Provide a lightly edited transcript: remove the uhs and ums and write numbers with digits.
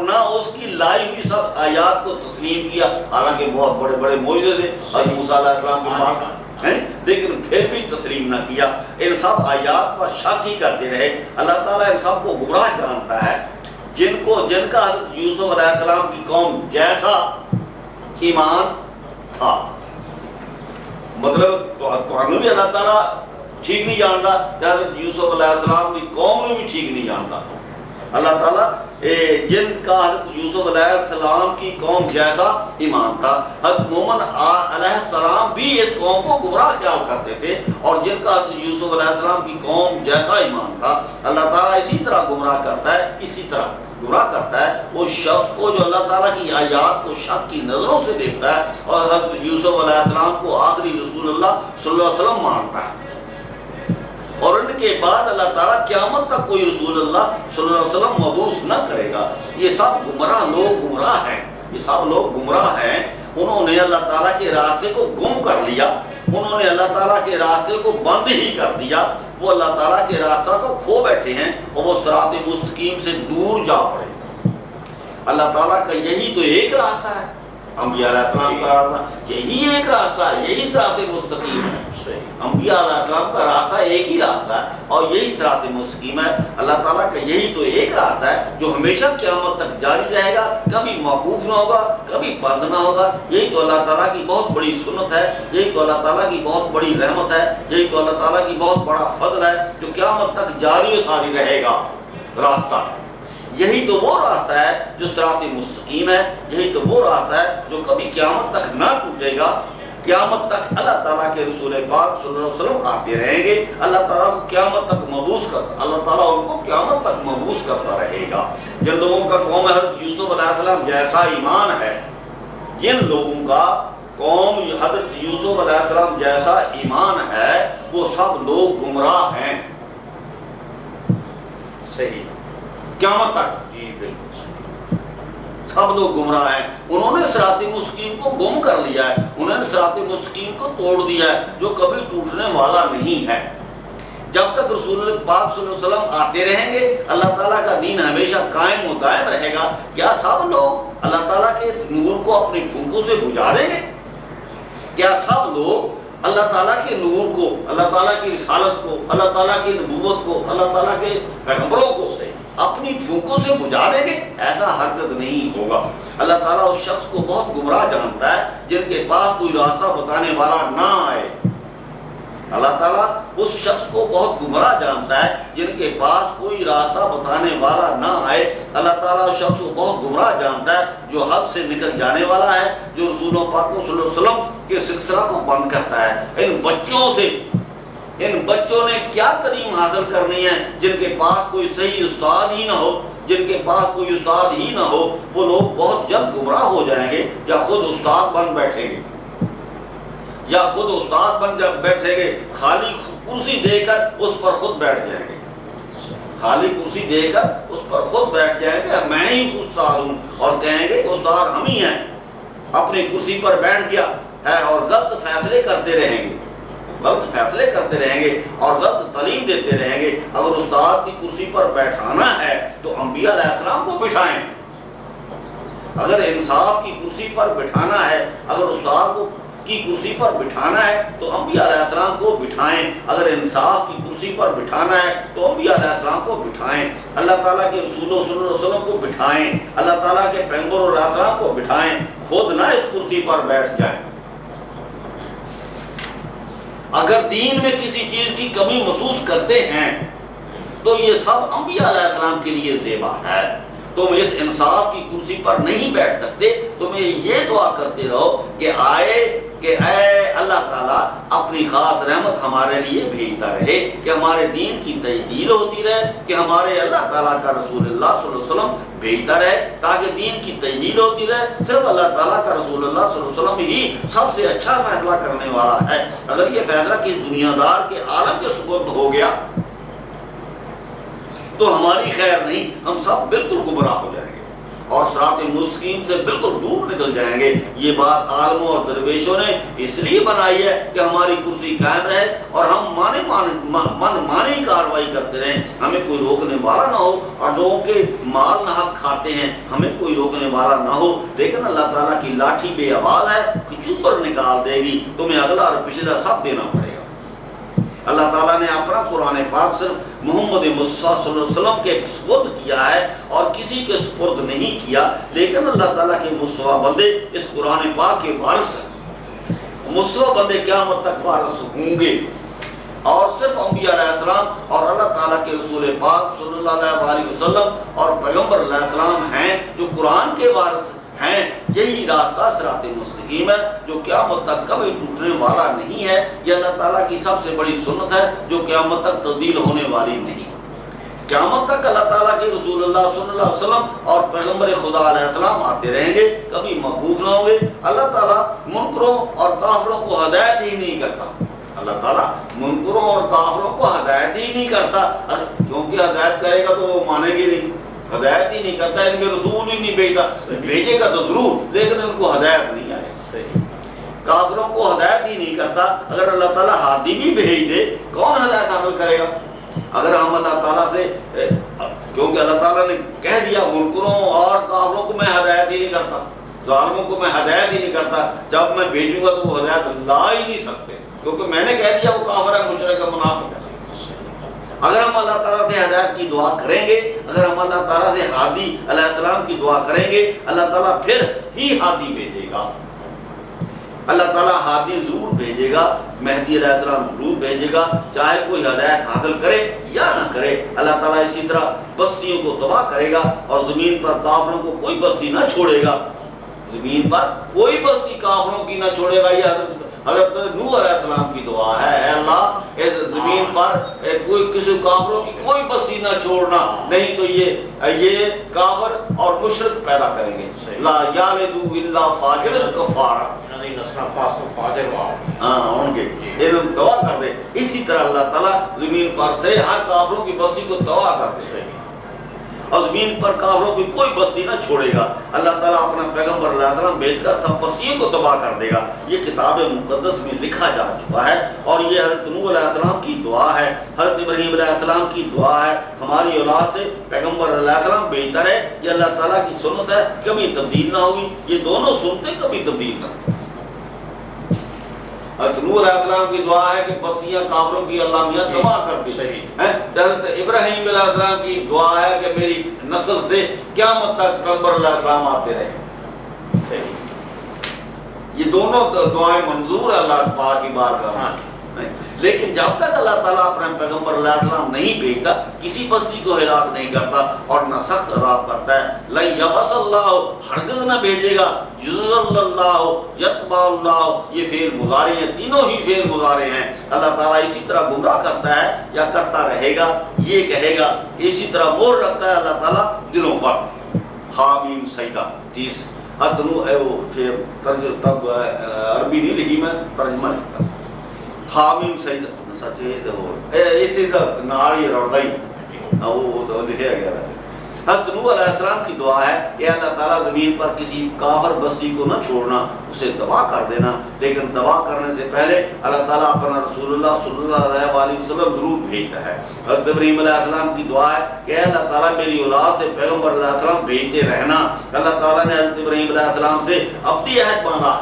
اور نہ اس کی لائی ہوئی سب آیات کو تسلیم کیا، حالانکہ بہت بڑے بڑے معجزے تھے حضرت موسیٰ علیہ السلام کے پاس ہیں، لیکن پھر بھی تسلیم نہ کیا، ان سب آیات پر شک ہی کرتے رہے۔ اللہ تعالیٰ ان سب کو گمراہ جانتا ہے، جن کا حضرت یوسف علیہ السلام کی قوم جیسا ایمان تھا، مطلب تو بھی اللہ تعالیٰ ٹھیک نہیں جانتا، حضرت یوسف علیہ السلام کی قوم نے بھی ٹھیک نہیں جانتا۔ اللہ تعالیٰ جن کا حضرت یوسف علیہ السلام کی قوم جیسا ایمان تھا، حضرت مومن علیہ السلام بھی اس قوم کو گمراہ خیال کرتے تھے، اور جن کا حضرت یوسف علیہ السلام کی قوم جیسا ایمان تھا، اللہ تعالیٰ اسی طرح گمراہ کرتا ہے، اسی طرح گمراہ کرتا ہے اس شخص کو جو اللہ تعالیٰ کی آیات کو شک کی نظروں سے دیکھتا ہے اور حضرت یوسف علیہ السلام کو آخری رسول اللہ صلی اللہ علیہ وسلم مانتا ہے، اور ان کے بعد اللہ تعالیٰ قیامت تک کوئی رسول اللہ صلی اللہ علیہ وسلم مبعوث نہ کرے گا۔ یہ سب گمراہ لوگ گمراہ ہیں، یہ سب لوگ گمراہ ہیں، انہوں نے اللہ تعالیٰ کے راستے کو گم کر لیا، انہوں نے اللہ تعالیٰ کے راستے کو بند ہی کر دیا، وہ اللہ تعالیٰ کے راستہ کو کھو بیٹھے ہیں اور وہ صراط مستقیم سے دور جا پڑے۔ اللہ تعالیٰ کا یہی تو ایک راستہ ہے، انبیاء علیہ السلام کا راستہ یہی ایک راستہ ہے، یہی صراط مستقیم ہے۔ انبیاء علیہ السلام کا راستہ ایک ہی راستہ ہے اور یہی صراط مستقیم ہے۔ اللہ تعالیٰ کا یہی تو ایک راستہ ہے جو ہمیشہ قیامت تک جاری رہے گا، کبھی موقوف نہ ہوگا، کبھی بند نہ ہوگا۔ یہی تو اللہ تعالیٰ کی بہت بڑی سنت ہے، یہی تو اللہ تعالیٰ کی بہت بڑی رحمت ہے، یہی تو اللہ تعالیٰ کی بہت بڑا فضل ہے جو قیامت تک جاری و ساری رہے گا راستہ۔ یہی تو وہ راستہ ہے جو صراط مستقیم ہے، یہی تو وہ راستہ ہے جو کبھی قیامت تک نہ ٹوٹے گا۔ قیامت تک اللہ تعالیٰ کے رسول پاک صلی اللہ علیہ وسلم آتے رہیں گے، اللہ تعالیٰ کو قیامت تک مبعوث کرتا، اللہ تعالیٰ ان کو قیامت تک مبعوث کرتا رہے گا۔ جن لوگوں کا قوم حضرت یوسف علیہ السلام جیسا ایمان ہے، جن لوگوں کا قوم حضرت یوسف علیہ السلام جیسا ایمان ہے، وہ سب لوگ گمراہ ہیں۔ صحیح، قیامت تک جی بالکل سب لوگ گمراہ ہیں۔ انہوں نے صراط مستقیم کو گم کر لیا ہے، انہوں نے صراط مستقیم کو توڑ دیا ہے جو کبھی ٹوٹنے والا نہیں ہے۔ جب تک رسول پاک صلی اللہ علیہ وسلم آتے رہیں گے، اللہ تعالیٰ کا دین ہمیشہ قائم و دائم رہے گا۔ کیا سب لوگ اللہ تعالیٰ کے نور کو اپنی پھونکوں سے بجھا دیں گے؟ کیا سب لوگ اللہ تعالیٰ کے نور کو، اللہ تعالیٰ کی رسالت کو، اللہ تعالیٰ کی نبوت کو، اللہ تعالیٰ کے پیغمبروں کو سے اپنی پھونکوں سے بجھا دیں گے؟ ایسا ہرگز نہیں ہوگا۔ اللہ تعالیٰ اس شخص کو بہت گمراہ جانتا ہے جن کے پاس کوئی راستہ بتانے والا نہ آئے۔ اللہ تعالیٰ اس شخص کو بہت گمراہ جانتا ہے جن کے پاس کوئی راستہ بتانے والا نہ آئے۔ اللہ تعالیٰ اس شخص کو بہت گمراہ جانتا ہے جو حد سے نکل جانے والا ہے، جو رسولوں پاک صلی اللہ علیہ وسلم کے سلسلہ کو بند کرتا ہے۔ ان بچوں نے کیا تعلیم حاصل کرنی ہے جن کے پاس کوئی صحیح استاد ہی نہ ہو، جن کے پاس کوئی استاد ہی نہ ہو؟ وہ لوگ بہت جلد گمراہ ہو جائیں گے، یا خود استاد بن بیٹھیں گے، یا خود استاد بن بیٹھیں گے، خالی کرسی دے کر اس پر خود بیٹھ جائیں گے، خالی کرسی دے کر اس پر خود بیٹھ جائیں گے، میں ہی استاد ہوں، اور کہیں گے استاد ہم ہی ہیں۔ اپنی کرسی پر بیٹھ گیا ہے اور غلط فیصلے کرتے رہیں گے، غلط فیصلے کرتے رہیں گے اور غلط تعلیم دیتے رہیں گے۔ اگر استاد کی کرسی پر بیٹھانا ہے تو انبیاء علیہ السلام کو بٹھائیں، اگر انصاف کی کرسی پر بٹھانا ہے، اگر استاد کو کی کرسی پر بٹھانا ہے تو انبیاء علیہ السلام کو بٹھائیں، اگر انصاف کی کرسی پر بٹھانا ہے تو انبیاء علیہ السلام کو بٹھائیں، اللہ تعالیٰ کے رسولوں صلی اللہ علیہ وسلم کو بٹھائیں، اللہ تعالیٰ کے پیغمبروں علیہ السلام کو بٹھائیں، خود نہ اس کرسی پر بیٹھ جائیں۔ اگر دین میں کسی چیز کی کمی محسوس کرتے ہیں تو یہ سب انبیاء علیہ السلام کے لیے زیبا ہے۔ تم اس انصاف کی کرسی پر نہیں بیٹھ سکتے، تمہیں یہ دعا کرتے رہو کہ اے اللہ تعالیٰ اپنی خاص رحمت ہمارے لیے بھیجتا رہے، کہ ہمارے دین کی تجدید ہوتی رہے، کہ ہمارے اللہ تعالیٰ کا رسول اللہ صلی اللہ علیہ وسلم بھیجتا رہے تاکہ دین کی تجدید ہوتی رہے۔ صرف اللہ تعالیٰ کا رسول اللہ صلی اللہ علیہ وسلم ہی سب سے اچھا فیصلہ کرنے والا ہے۔ اگر یہ فیصلہ کسی دنیا دار کے عالم کے سپرد ہو گیا تو ہماری خیر نہیں، ہم سب بالکل گمراہ ہو جائیں گے۔ اور اور صراط مستقیم سے بالکل دور نکل جائیں گے۔ یہ بات عالموں اور درویشوں نے اس لیے بنائی ہے کہ ہماری کرسی قائم رہے اور ہم من مانی کاروائی کرتے رہیں، ہمیں کوئی روکنے والا نہ ہو، اور لوگوں کے مال نہ حق کھاتے ہیں، ہمیں کوئی روکنے والا نہ ہو۔ لیکن اللہ تعالیٰ کی لاٹھی بے آواز ہے، کچھ پر نکال دے گی، تمہیں اگلا اور پچھلا سب دینا پڑے گا۔ اللہ تعالیٰ نے اپنا قرآن پاک صرف محمد مصطفیٰ صلی اللہ علیہ وسلم کے سپرد کیا ہے اور کسی کے سپرد نہیں کیا، لیکن اللہ تعالیٰ کے مصطفیٰ بندے اس قرآن پاک کے وارث ہیں۔ مصطفیٰ بندے قیامت تک وارث ہوں گے، اور صرف انبیاء علیہ السلام اور اللہ تعالیٰ کے رسول پاک صلی اللہ علیہ وسلم اور پیغمبر علیہ السلام ہیں جو قرآن کے وارث ہیں۔ یہی راستہ صراط مستقیم ہے جو قیامت تک کبھی ٹوٹنے والا نہیں ہے۔ یہ اللہ تعالیٰ کی سب سے بڑی سنت ہے جو قیامت تک تبدیل ہونے والی نہیں۔ قیامت تک اللہ تعالیٰ کے رسول اللہ صلی اللہ علیہ وسلم اور پیغمبر خدا علیہ السلام آتے رہیں گے، کبھی موقوف نہ ہوں گے۔ اللہ تعالیٰ منکروں اور کافروں کو ہدایت ہی نہیں کرتا۔ اللہ تعالیٰ منکروں اور کافروں کو ہدایت ہی نہیں کرتا، کیونکہ ہدایت کرے گا تو وہ مانیں گے نہیں۔ ہدایت ہی نہیں کرتا، ان کے رسول ہی نہیں بھیجتا، بھیجے گا تو ضرور لیکن ان کو ہدایت نہیں آئے۔ کافروں کو ہدایت ہی نہیں کرتا۔ اگر اللہ تعالیٰ ہادی بھی بھیج دے، کون ہدایت حاصل کرے گا؟ اگر ہم اللہ تعالیٰ سے، کیونکہ اللہ تعالیٰ نے کہہ دیا منکروں اور کافروں کو میں ہدایت ہی نہیں کرتا، ظالموں کو میں ہدایت ہی نہیں کرتا، جب میں بھیجوں گا تو وہ ہدایت لا ہی نہیں سکتے، کیونکہ میں نے کہہ دیا وہ کافر ہے، مشرک ہے، منافق ہے۔ اگر ہم اللہ تعالیٰ سے ہدایت کی دعا کریں گے، اگر ہم اللہ تعالیٰ سے ہادی علیہ السلام کی دعا کریں گے، اللہ تعالیٰ پھر ہی ہادی بھیجے گا۔ اللہ تعالیٰ ہادی ضرور بھیجے گا، مہدی علیہ السلام ضرور بھیجے گا، چاہے کوئی ہدایت حاصل کرے یا نہ کرے۔ اللہ تعالیٰ اسی طرح بستیوں کو تباہ کرے گا اور زمین پر کافروں کو کوئی بستی نہ چھوڑے گا، زمین پر کوئی بستی کافروں کی نہ چھوڑے گا۔ یہ حضرت نوح علیہ السلام کی دعا ہے، اے اللہ اس زمین پر کوئی کسی کافروں کی کوئی بستی نہ چھوڑنا، نہیں تو یہ کافر اور مشرک پیدا کریں گے۔ لا یالدو الا فاجر کفارا، ہاں ہوں گے، انہوں تباہ کر دے۔ اسی طرح اللہ تعالیٰ زمین پر سے ہر کافروں کی بستی کو تباہ کر دے اور زمین پر کافروں کی کوئی بستی نہ چھوڑے گا۔ اللہ تعالیٰ اپنا پیغمبر علیہ السلام بھیج کر سب بستیوں کو تباہ کر دے گا۔ یہ کتاب مقدس میں لکھا جا چکا ہے، اور یہ حضرت نوح علیہ السلام کی دعا ہے، حضرت ابراہیم علیہ السلام کی دعا ہے، ہماری اولاد سے پیغمبر علیہ السلام بھیجتا رہے۔ یہ اللہ تعالیٰ کی سنت ہے، کبھی تبدیل نہ ہوگی۔ یہ دونوں سنتیں کبھی تبدیل نہ ہوگی۔ نوح علیہ السلام کی دعا ہے کہ بستیاں کافروں کی اللہ میاں تباہ کر دی۔ حضرت ابراہیم علیہ السلام کی دعا ہے کہ میری نسل سے قیامت تک پیغمبر علیہ السلام آتے رہے۔ یہ دونوں دعائیں منظور اللہ پاک کی بارگاہ میں، لیکن جب تک اللہ تعالیٰ اپنے پیغمبر علیہ السلام نہیں بھیجتا، کسی بستی کو ہلاک نہیں کرتا اور نہ سخت عذاب کرتا ہے۔ لَن يَبْعَثَ اللَّهُ، ہرگز نہ بھیجے گا، يُضِلُّ اللَّهُ يَتْبَعُ اللَّهُ، یہ فعل مضارع ہیں، تینوں ہی فعل مضارع ہیں۔ اللہ تعالیٰ اسی طرح گمراہ کرتا ہے یا کرتا رہے گا، یہ کہے گا، اسی طرح مہر رکھتا ہے اللہ تعالیٰ دلوں پر۔ حامیم سجدہ 30 تب عربی نہیں لکھی، میں ترجمہ نہیں کرتا۔ حامیم سجدہ سچے اسی طرح ناڑی رڑ گئی، وہ لکھا گیا ہے۔ حضرت نوح علیہ السلام کی دعا ہے کہ اللہ تعالیٰ زمین پر کسی کافر بستی کو نہ چھوڑنا، اسے تباہ کر دینا، لیکن تباہ کرنے سے پہلے اللہ تعالیٰ اپنا رسول اللہ صلی اللہ علیہ وسلم ضرور بھیجتا ہے۔ حضرت ابراہیم علیہ السلام کی دعا ہے کہ اللہ تعالیٰ میری اولاد سے پیغمبر علیہ السلام بھیجتے رہنا۔ اللہ تعالیٰ نے حضرت ابراہیم علیہ السلام سے ابدی عہد باندھا